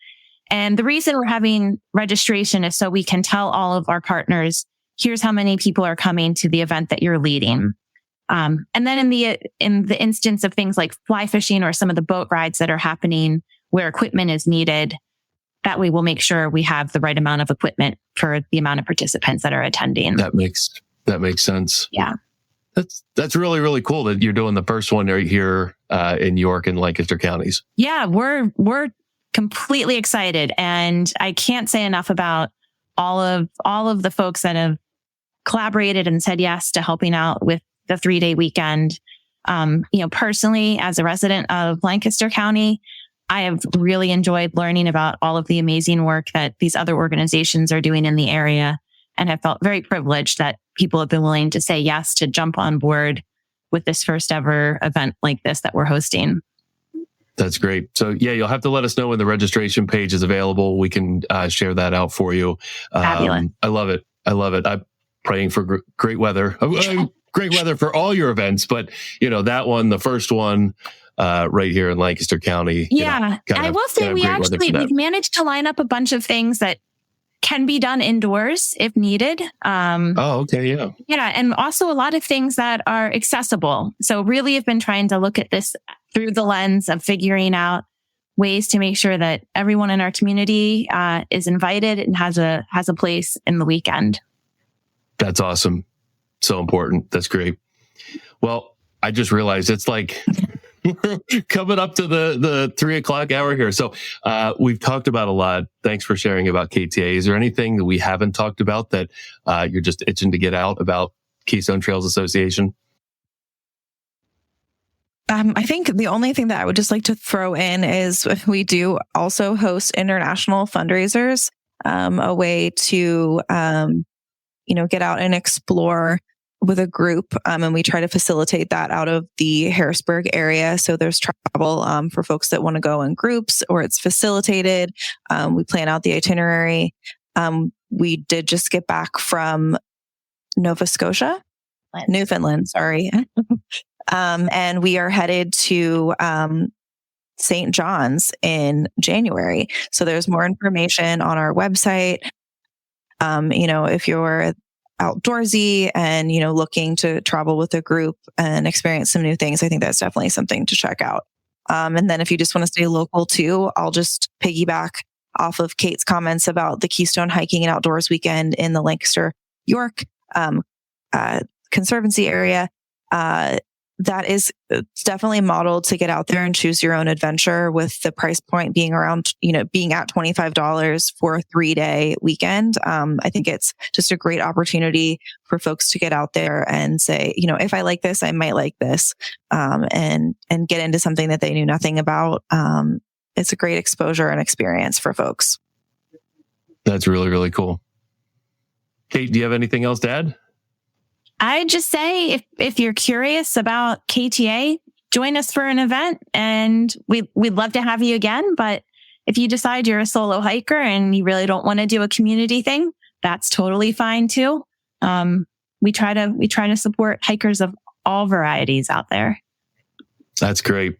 And the reason we're having registration is so we can tell all of our partners, here's how many people are coming to the event that you're leading. And then in the instance of things like fly fishing or some of the boat rides that are happening where equipment is needed, that way we'll make sure we have the right amount of equipment for the amount of participants that are attending. That makes sense. Yeah. That's really, really cool that you're doing the first one right here in York and Lancaster counties. Yeah, we're completely excited, and I can't say enough about all of the folks that have collaborated and said yes to helping out with the 3-day weekend. Personally, as a resident of Lancaster County, I have really enjoyed learning about all of the amazing work that these other organizations are doing in the area, and have felt very privileged that people have been willing to say yes to jump on board with this first ever event like this that we're hosting. That's great. So yeah, you'll have to let us know when the registration page is available. We can share that out for you. Fabulous. I love it. I'm praying for great weather. Great weather for all your events, but that one, the first one, right here in Lancaster County. Yeah. I will say we've managed to line up a bunch of things that can be done indoors if needed. Okay. Yeah. Yeah. And also a lot of things that are accessible. So really have been trying to look at this through the lens of figuring out ways to make sure that everyone in our community is invited and has a place in the weekend. That's awesome. So important. That's great. Well, I just realized it's like we're coming up to the 3:00 hour here. So we've talked about a lot. Thanks for sharing about KTA. Is there anything that we haven't talked about that you're just itching to get out about Keystone Trails Association? I think the only thing that I would just like to throw in is we do also host international fundraisers. a way to, get out and explore with a group. And we try to facilitate that out of the Harrisburg area. So there's travel for folks that want to go in groups, or it's facilitated. We plan out the itinerary. We did just get back from Newfoundland, sorry. And we are headed to St. John's in January. So there's more information on our website. If you're outdoorsy and, looking to travel with a group and experience some new things, I think that's definitely something to check out. And then if you just want to stay local too, I'll just piggyback off of Kate's comments about the Keystone Hiking and Outdoors Weekend in the Lancaster, York Conservancy area. It's definitely modeled to get out there and choose your own adventure, with the price point being around, being at $25 for a 3-day weekend. I think it's just a great opportunity for folks to get out there and say, if I like this, I might like this, and get into something that they knew nothing about. It's a great exposure and experience for folks. That's really, really cool. Kate, do you have anything else to add? I'd just say if you're curious about KTA, join us for an event, and we'd love to have you again. But if you decide you're a solo hiker and you really don't want to do a community thing, that's totally fine too. We try to support hikers of all varieties out there. That's great.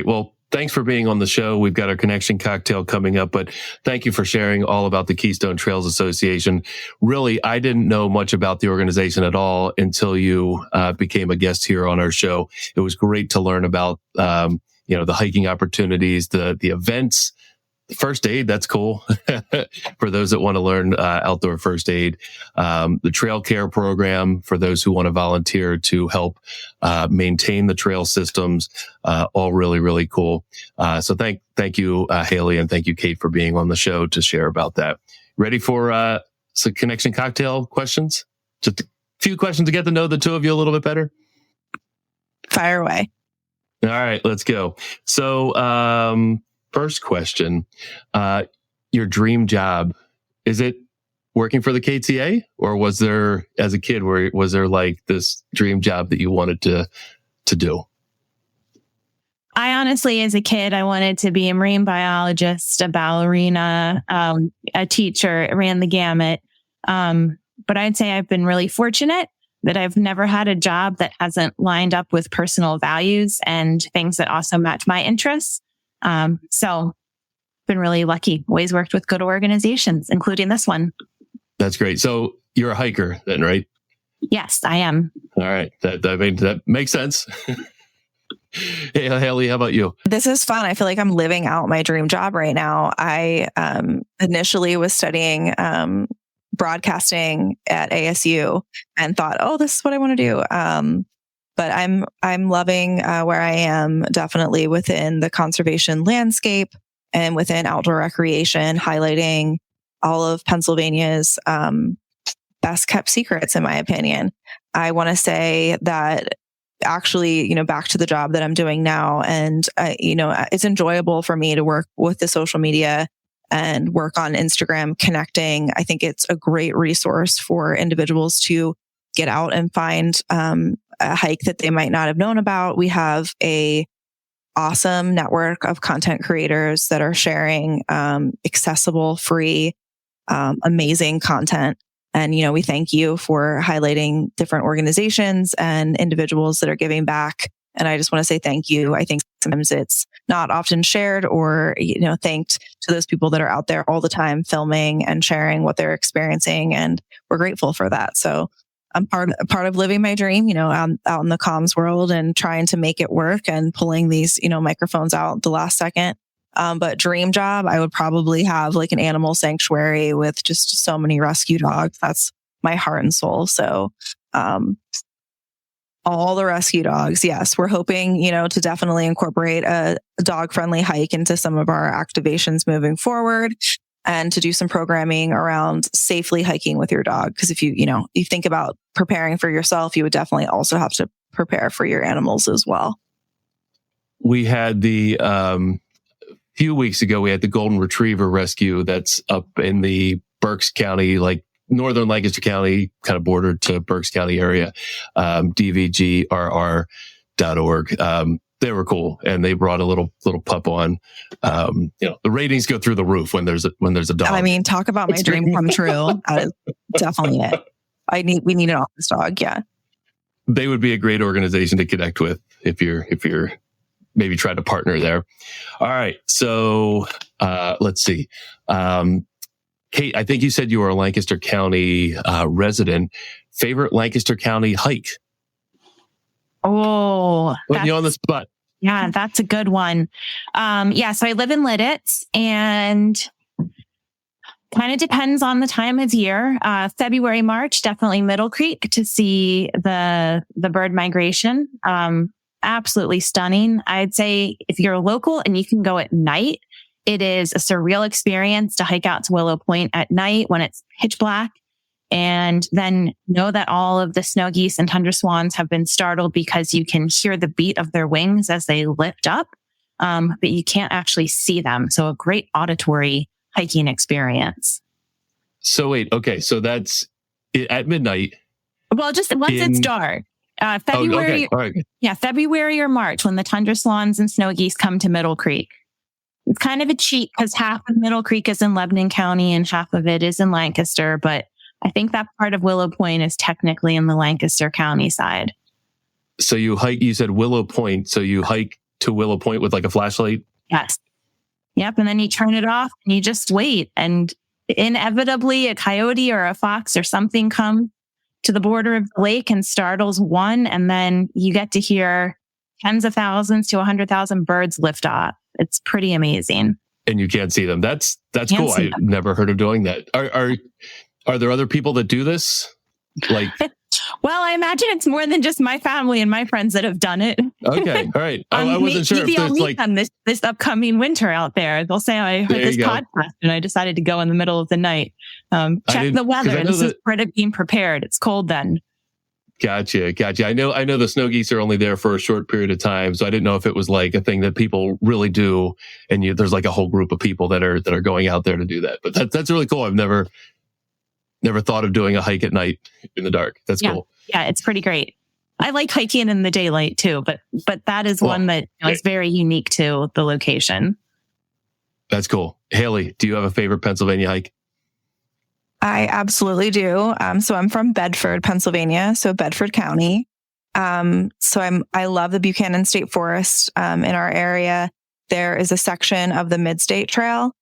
Well, thanks for being on the show. We've got our connection cocktail coming up, but thank you for sharing all about the Keystone Trails Association. Really, I didn't know much about the organization at all until you became a guest here on our show. It was great to learn about, the hiking opportunities, the events, the first aid. That's cool for those that want to learn outdoor first aid. The trail care program for those who want to volunteer to help maintain the trail systems. All really, really cool. So thank you, Haley, and thank you, Kate, for being on the show to share about that. Ready for some connection cocktail questions? Just a few questions to get to know the two of you a little bit better. Fire away. All right, let's go. So, first question, your dream job, is it working for the KTA, or was there, as a kid, was there like this dream job that you wanted to do? I honestly, as a kid, I wanted to be a marine biologist, a ballerina, a teacher, ran the gamut. But I'd say I've been really fortunate that I've never had a job that hasn't lined up with personal values and things that also match my interests. So been really lucky. Always worked with good organizations, including this one. That's great. So you're a hiker then, right? Yes, I am. All right. That makes sense. Hey, Haley, how about you? This is fun. I feel like I'm living out my dream job right now. I initially was studying broadcasting at ASU and thought, oh, this is what I want to do. But I'm loving where I am, definitely within the conservation landscape and within outdoor recreation, highlighting all of Pennsylvania's best kept secrets, in my opinion. I want to say that actually, back to the job that I'm doing now, and it's enjoyable for me to work with the social media and work on Instagram connecting. I think it's a great resource for individuals to get out and find a hike that they might not have known about. We have a awesome network of content creators that are sharing accessible, free, amazing content. And, we thank you for highlighting different organizations and individuals that are giving back. And I just want to say thank you. I think sometimes it's not often shared or, thanked to those people that are out there all the time filming and sharing what they're experiencing. And we're grateful for that. So I'm part of living my dream, I'm out in the comms world and trying to make it work and pulling these, microphones out the last second. But dream job, I would probably have like an animal sanctuary with just so many rescue dogs. That's my heart and soul. So, all the rescue dogs. Yes. We're hoping, to definitely incorporate a dog friendly hike into some of our activations moving forward, and to do some programming around safely hiking with your dog. Cause if you think about preparing for yourself, you would definitely also have to prepare for your animals as well. We had the few weeks ago, we had the golden retriever rescue that's up in the Berks County, like northern Lancaster County, kind of bordered to Berks County area, dvgrr.org. They were cool, and they brought a little pup on. The ratings go through the roof when there's a dog. I mean, talk about my dream come true. That is definitely it. We need an office dog. Yeah, they would be a great organization to connect with if you're maybe try to partner there. All right, so let's see. Kate, I think you said you were a Lancaster County resident. Favorite Lancaster County hike? Oh, putting you on the spot. Yeah, that's a good one. So I live in Lidditz, and kind of depends on the time of year. February, March, definitely Middle Creek to see the bird migration. Absolutely stunning. I'd say if you're local and you can go at night, it is a surreal experience to hike out to Willow Point at night when it's pitch black. And then know that all of the snow geese and tundra swans have been startled because you can hear the beat of their wings as they lift up, but you can't actually see them. So a great auditory hiking experience. So wait, okay. So that's at midnight. Well, just once it's dark. February, All right. Yeah, February or March when the tundra swans and snow geese come to Middle Creek. It's kind of a cheat because half of Middle Creek is in Lebanon County and half of it is in Lancaster, but I think that part of Willow Point is technically in the Lancaster County side. So you said Willow Point. So you hike to Willow Point with like a flashlight? Yes. Yep. And then you turn it off and you just wait. And inevitably a coyote or a fox or something comes to the border of the lake and startles one. And then you get to hear tens of thousands to 100,000 birds lift off. It's pretty amazing. And you can't see them. That's cool. I've never heard of doing that. Are there other people that do this? Like, well, I imagine it's more than just my family and my friends that have done it. Okay, all right. I wasn't sure if there's like this upcoming winter out there. They'll say I heard this podcast and I decided to go in the middle of the night. Check the weather. This is part of being prepared. It's cold then. Gotcha. I know the snow geese are only there for a short period of time, so I didn't know if it was like a thing that people really do, and there's like a whole group of people that are going out there to do that. But that's really cool. I've never thought of doing a hike at night in the dark. That's cool. Yeah, it's pretty great. I like hiking in the daylight too, but that is one that is very unique to the location. That's cool. Haley, do you have a favorite Pennsylvania hike? I absolutely do. So I'm from Bedford, Pennsylvania, so Bedford County. I love the Buchanan State Forest in our area. There is a section of the Mid-State Trail.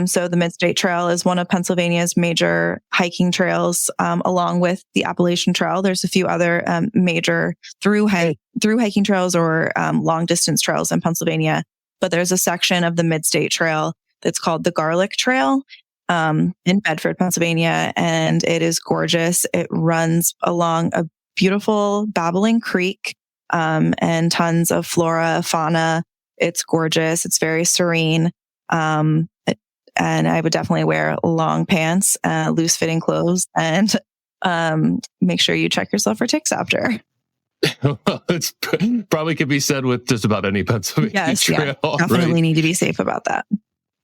So the Mid-State Trail is one of Pennsylvania's major hiking trails, along with the Appalachian Trail. There's a few other major through hiking trails or long distance trails in Pennsylvania. But there's a section of the Mid-State Trail that's called the Garlic Trail in Bedford, Pennsylvania, and it is gorgeous. It runs along a beautiful babbling creek and tons of flora, fauna. It's gorgeous. It's very serene. And I would definitely wear long pants, loose fitting clothes, and make sure you check yourself for ticks after. It's probably could be said with just about any Pennsylvania trail. Yeah, definitely need to be safe about that.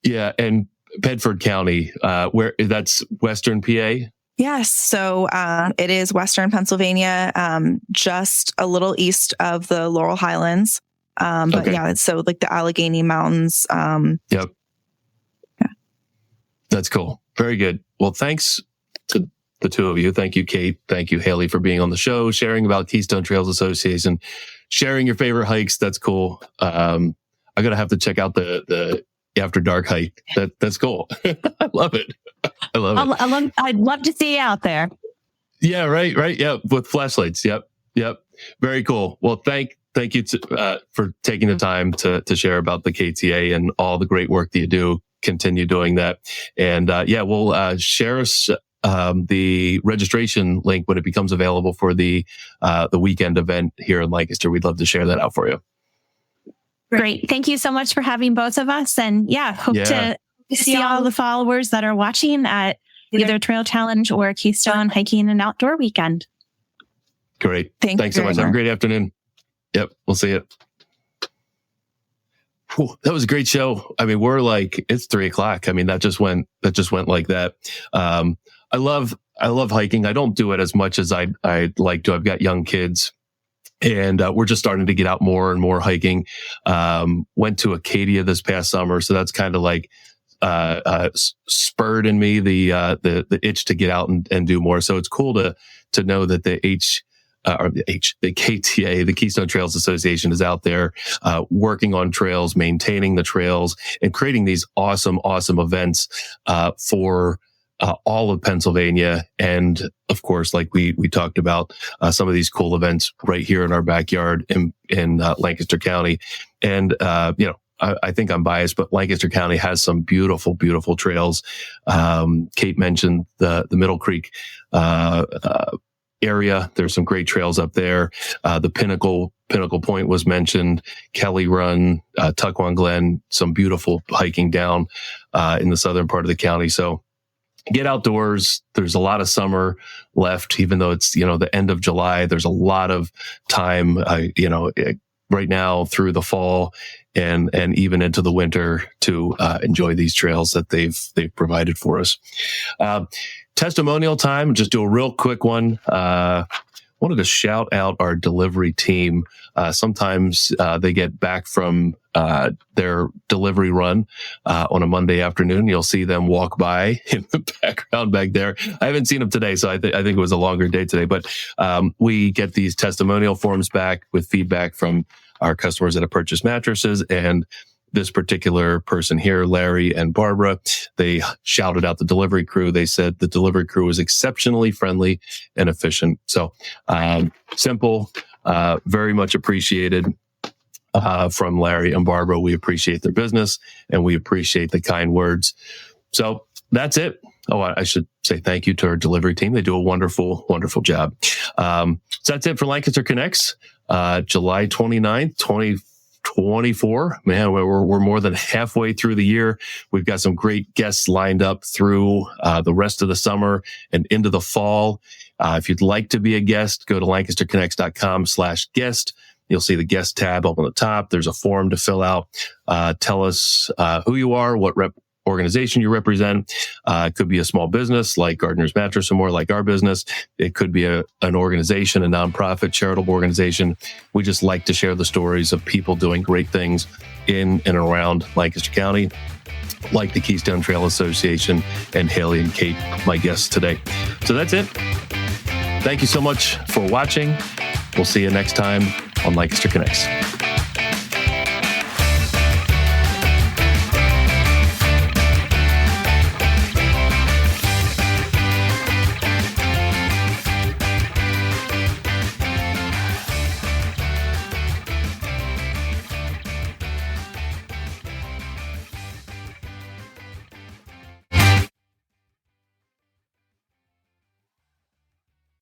Yeah, and Bedford County, where that's Western PA. Yes, so it is Western Pennsylvania, just a little east of the Laurel Highlands. It's so like the Allegheny Mountains. Yep. Yeah. That's cool. Very good. Well, thanks to the two of you. Thank you, Kate. Thank you, Haley, for being on the show, sharing about Keystone Trails Association, sharing your favorite hikes. That's cool. I'm going to have to check out the After Dark hike. That's cool. I love it. I'd love to see you out there. Yeah, right. Yeah, with flashlights. Yep. Very cool. Well, thank you for taking the time to share about the KTA and all the great work that you do. Continue doing that. And we'll share the registration link when it becomes available for the weekend event here in Lancaster. We'd love to share that out for you. Great. Thank you so much for having both of us. And hope to see all the followers that are watching at either Trail Challenge or Keystone Hiking and Outdoor Weekend. Great. Thanks so much. Have a great afternoon. Yep. We'll see you. Whew, that was a great show. I mean, we're like, it's 3:00. I mean, that just went like that. I love hiking. I don't do it as much as I'd like to. I've got young kids, and we're just starting to get out more and more hiking. Went to Acadia this past summer, so that's kind of like spurred in me the itch to get out and do more. So it's cool to know that the KTA, the Keystone Trails Association, is out there working on trails, maintaining the trails, and creating these awesome events for all of Pennsylvania. And of course, like we talked about, some of these cool events right here in our backyard in Lancaster County. And I think I'm biased, but Lancaster County has some beautiful trails. Kate mentioned the Middle Creek area. There's some great trails up there. The Pinnacle Point was mentioned, Kelly Run, Tuckahoe Glen, some beautiful hiking down in the southern part of the county. So get outdoors. There's a lot of summer left, even though it's, the end of July. There's a lot of time, right now through the fall and even into the winter to enjoy these trails that they've provided for us. Testimonial time. Just do a real quick one. Wanted to shout out our delivery team. Sometimes they get back from their delivery run on a Monday afternoon. You'll see them walk by in the background back there. I haven't seen them today, so I think it was a longer day today. But we get these testimonial forms back with feedback from our customers that have purchased mattresses, and this particular person here, Larry and Barbara, they shouted out the delivery crew. They said the delivery crew was exceptionally friendly and efficient. So simple, very much appreciated from Larry and Barbara. We appreciate their business and we appreciate the kind words. So that's it. Oh, I should say thank you to our delivery team. They do a wonderful job. So that's it for Lancaster Connects, July 29th, 2024. Man, we're more than halfway through the year. We've got some great guests lined up through the rest of the summer and into the fall. If you'd like to be a guest, go to lancasterconnects.com/guest. You'll see the guest tab up on the top. There's a form to fill out. Tell us who you are, what organization you represent. It could be a small business like Gardener's Mattress or more like our business. It could be an organization, a nonprofit, charitable organization. We just like to share the stories of people doing great things in and around Lancaster County, like the Keystone Trail Association and Haley and Kate, my guests today. So that's it. Thank you so much for watching. We'll see you next time on Lancaster Connects.